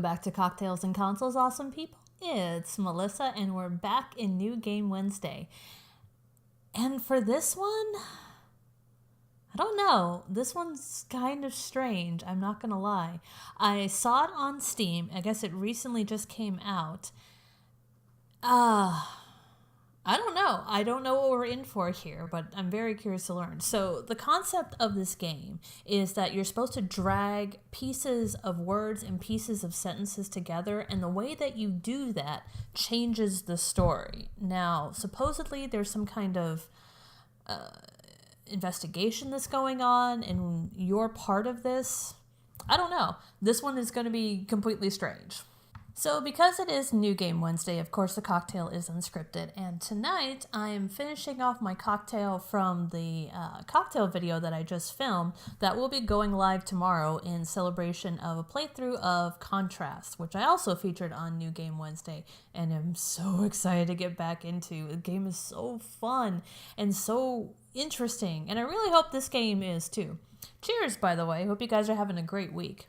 Welcome back to Cocktails and Consoles, awesome people. It's Melissa, and we're back in New Game Wednesday. And for this one, I don't know. This one's kind of strange, I'm not gonna lie. I saw it on Steam. I guess it recently just came out. I don't know. I don't know what we're in for here, but I'm very curious to learn. So the concept of this game is that you're supposed to drag pieces of words and pieces of sentences together, and the way that you do that changes the story. Now, supposedly there's some kind of investigation that's going on, and you're part of this. I don't know. This one is going to be completely strange. So because it is New Game Wednesday, of course the cocktail is unscripted, and tonight I am finishing off my cocktail from the cocktail video that I just filmed that will be going live tomorrow in celebration of a playthrough of Contrast, which I also featured on New Game Wednesday, and I'm so excited to get back into. The game is so fun and so interesting, and I really hope this game is too. Cheers, by the way. Hope you guys are having a great week.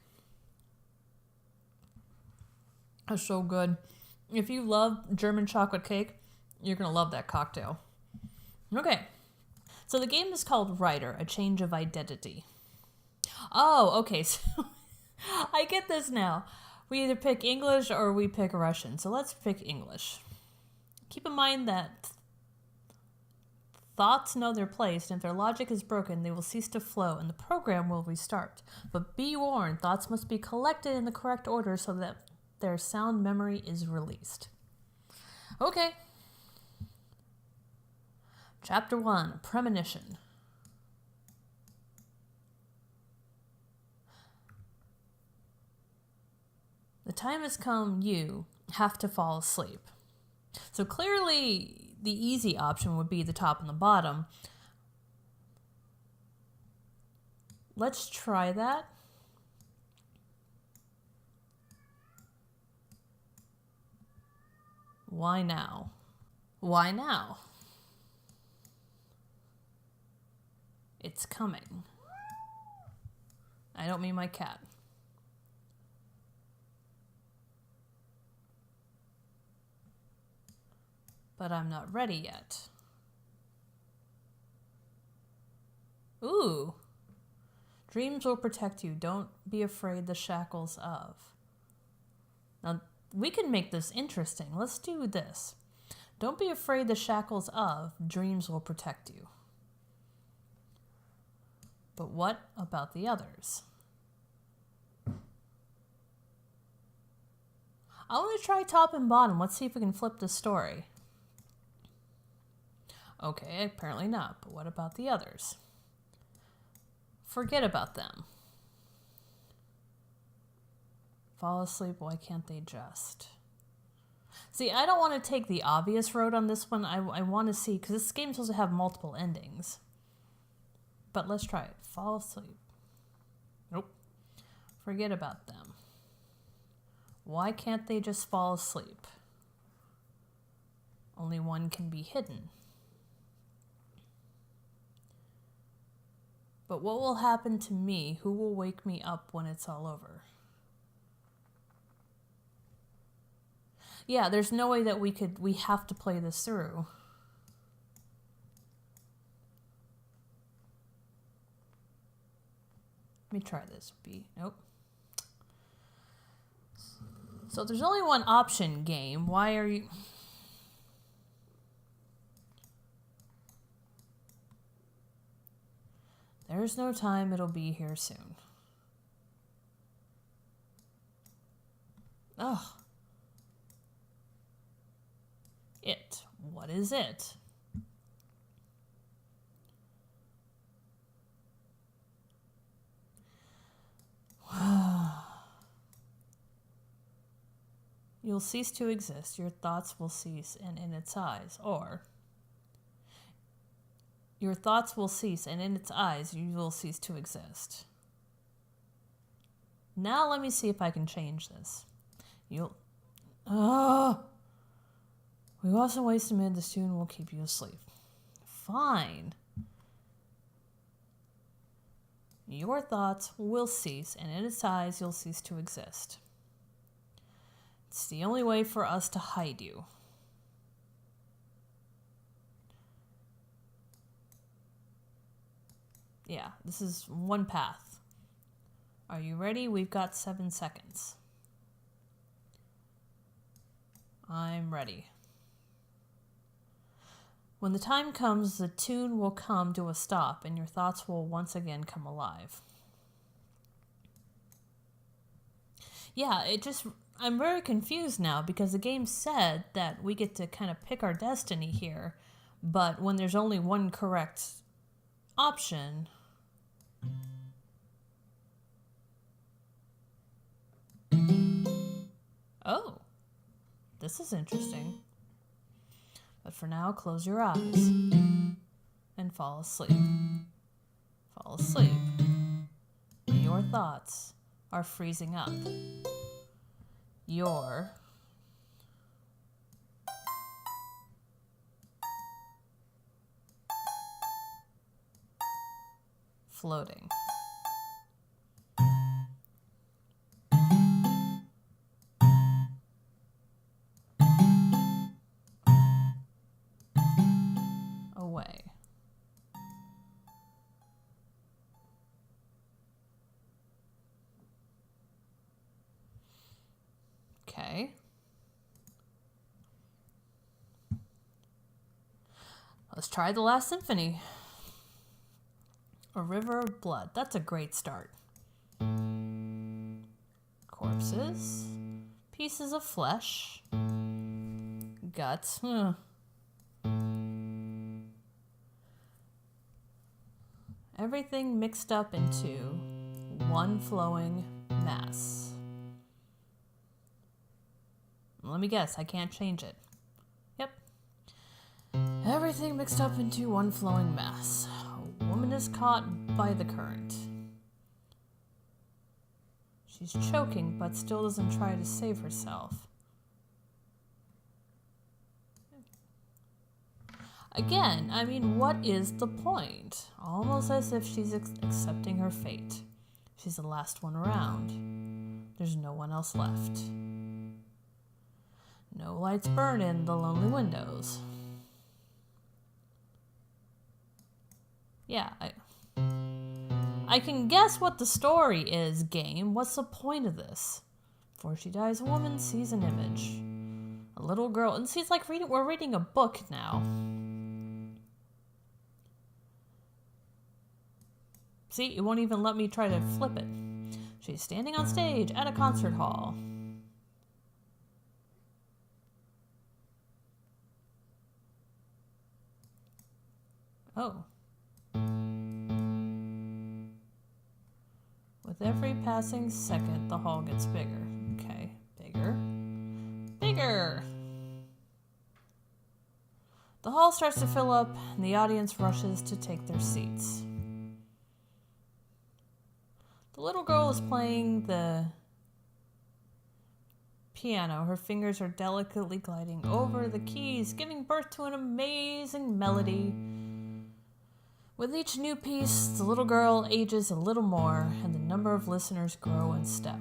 That's so good. If you love German chocolate cake, you're going to love that cocktail. Okay. So the game is called Writer, A Change of Identity. Oh, okay. So I get this now. We either pick English or we pick Russian. So let's pick English. Keep in mind that thoughts know their place, and if their logic is broken, they will cease to flow and the program will restart. But be warned, thoughts must be collected in the correct order so that their sound memory is released. Okay. Chapter 1, Premonition. The time has come, you have to fall asleep. So clearly the easy option would be the top and the bottom. Let's try that. Why now? Why now? It's coming. I don't mean my cat. But I'm not ready yet. Ooh. Dreams will protect you. Don't be afraid the shackles of. Now, we can make this interesting. Let's do this. Don't be afraid the shackles of. Dreams will protect you. But what about the others? I want to try top and bottom. Let's see if we can flip the story. Okay, apparently not. But what about the others? Forget about them. Fall asleep, why can't they just? See, I don't want to take the obvious road on this one. I want to see, because this game's supposed to have multiple endings. But let's try it. Fall asleep. Nope. Forget about them. Why can't they just fall asleep? Only one can be hidden. But what will happen to me? Who will wake me up when it's all over? Yeah, there's no way that we have to play this through. Let me try this. Nope. So there's only one option, game. Why are you... There's no time, it'll be here soon. Ugh. It. What is it? You'll cease to exist. Your thoughts will cease, and in its eyes, or your thoughts will cease, and in its eyes, you will cease to exist. Now let me see if I can change this. You'll... We wasn't waste a minute, the student will keep you asleep. Fine. Your thoughts will cease, and in its eyes, you'll cease to exist. It's the only way for us to hide you. Yeah, this is one path. Are you ready? We've got 7 seconds. I'm ready. When the time comes, the tune will come to a stop and your thoughts will once again come alive. Yeah, I'm very confused now because the game said that we get to kind of pick our destiny here, but when there's only one correct option... Oh, this is interesting. But for now, close your eyes and fall asleep. Fall asleep. Your thoughts are freezing up. You're floating. Away. Okay. Let's try the last symphony. A river of blood. That's a great start. Corpses. Pieces of flesh. Guts. Everything mixed up into one flowing mass. Let me guess, I can't change it. Yep. Everything mixed up into one flowing mass. A woman is caught by the current. She's choking, but still doesn't try to save herself. Again, I mean, what is the point? Almost as if she's accepting her fate. She's the last one around. There's no one else left. No lights burn in the lonely windows. Yeah, I can guess what the story is, game. What's the point of this? Before she dies, a woman sees an image. A little girl, and see, it's like we're reading a book now. See, it won't even let me try to flip it. She's standing on stage at a concert hall. Oh. With every passing second, the hall gets bigger. Okay, bigger. Bigger! The hall starts to fill up, and the audience rushes to take their seats. The little girl is playing the piano. Her fingers are delicately gliding over the keys, giving birth to an amazing melody. With each new piece, the little girl ages a little more, and the number of listeners grow in step.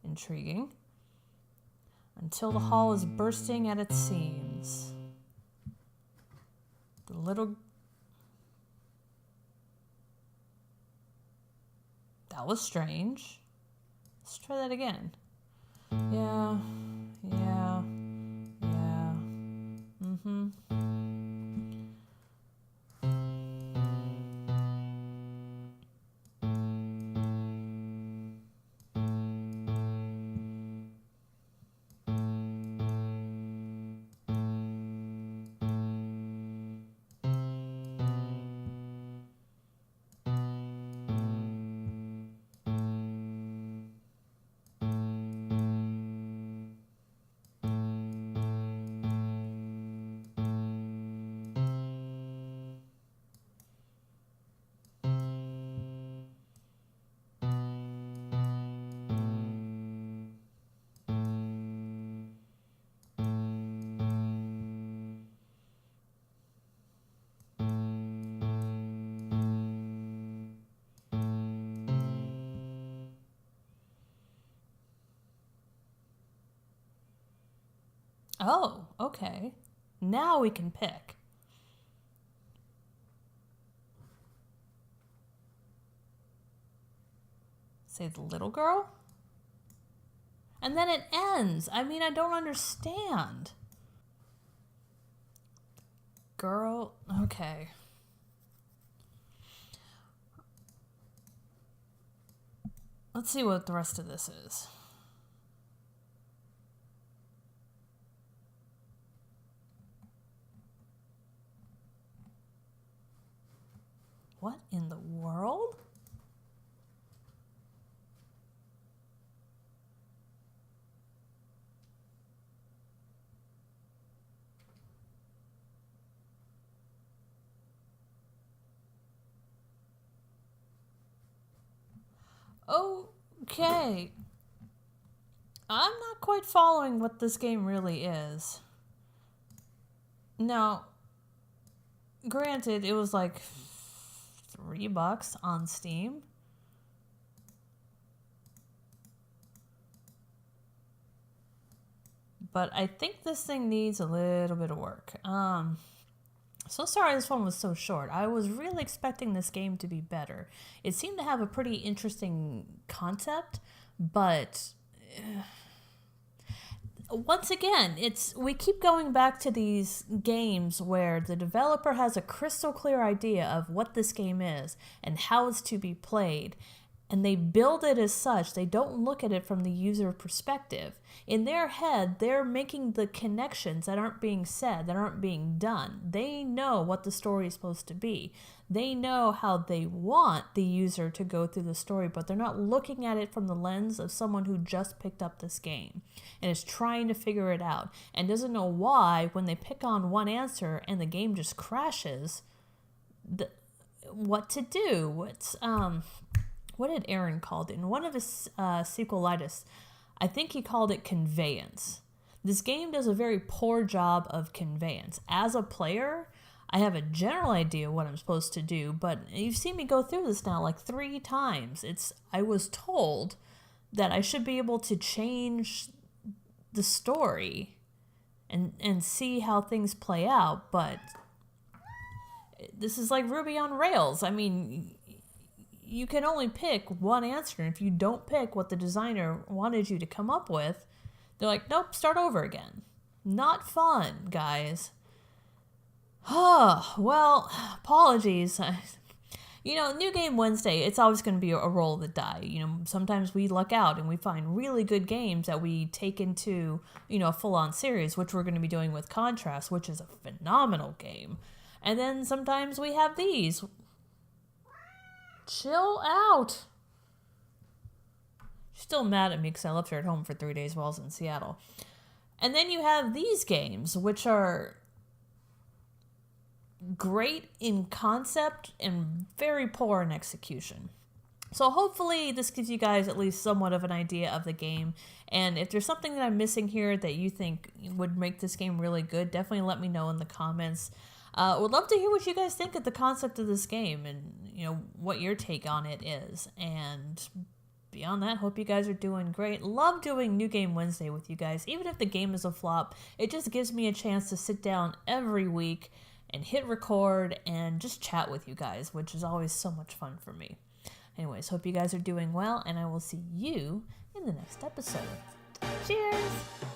Intriguing. Until the hall is bursting at its seams. The little... That was strange. Let's try that again. Yeah. Mm-hmm. Oh, okay. Now we can pick. Say the little girl? And then it ends. I mean, I don't understand. Girl, okay. Let's see what the rest of this is. What in the world? Okay. I'm not quite following what this game really is. Now, granted, it was like $3 on Steam. But I think this thing needs a little bit of work. So sorry this one was so short. I was really expecting this game to be better. It seemed to have a pretty interesting concept, but once again, we keep going back to these games where the developer has a crystal clear idea of what this game is and how it's to be played, and they build it as such. They don't look at it from the user perspective. In their head, they're making the connections that aren't being said, that aren't being done. They know what the story is supposed to be. They know how they want the user to go through the story, but they're not looking at it from the lens of someone who just picked up this game and is trying to figure it out and doesn't know why when they pick on one answer and the game just crashes, what to do. What did Aaron call it? In one of his sequelitis, I think he called it conveyance. This game does a very poor job of conveyance. As a player, I have a general idea what I'm supposed to do, but you've seen me go through this now like 3 times. I was told that I should be able to change the story and see how things play out, but this is like Ruby on Rails. I mean, you can only pick one answer, and if you don't pick what the designer wanted you to come up with, they're like, nope, start over again. Not fun, guys. Well, apologies. New Game Wednesday, it's always going to be a roll of the die. Sometimes we luck out and we find really good games that we take into, a full-on series, which we're going to be doing with Contrast, which is a phenomenal game. And then sometimes we have these. Chill out. She's still mad at me because I left her at home for 3 days while I was in Seattle. And then you have these games, which are great in concept and very poor in execution. So hopefully this gives you guys at least somewhat of an idea of the game. And if there's something that I'm missing here that you think would make this game really good, definitely let me know in the comments. Would love to hear what you guys think of the concept of this game and, what your take on it is. And beyond that, hope you guys are doing great. Love doing New Game Wednesday with you guys. Even if the game is a flop, it just gives me a chance to sit down every week and hit record and just chat with you guys, which is always so much fun for me. Anyways, hope you guys are doing well, and I will see you in the next episode. Cheers!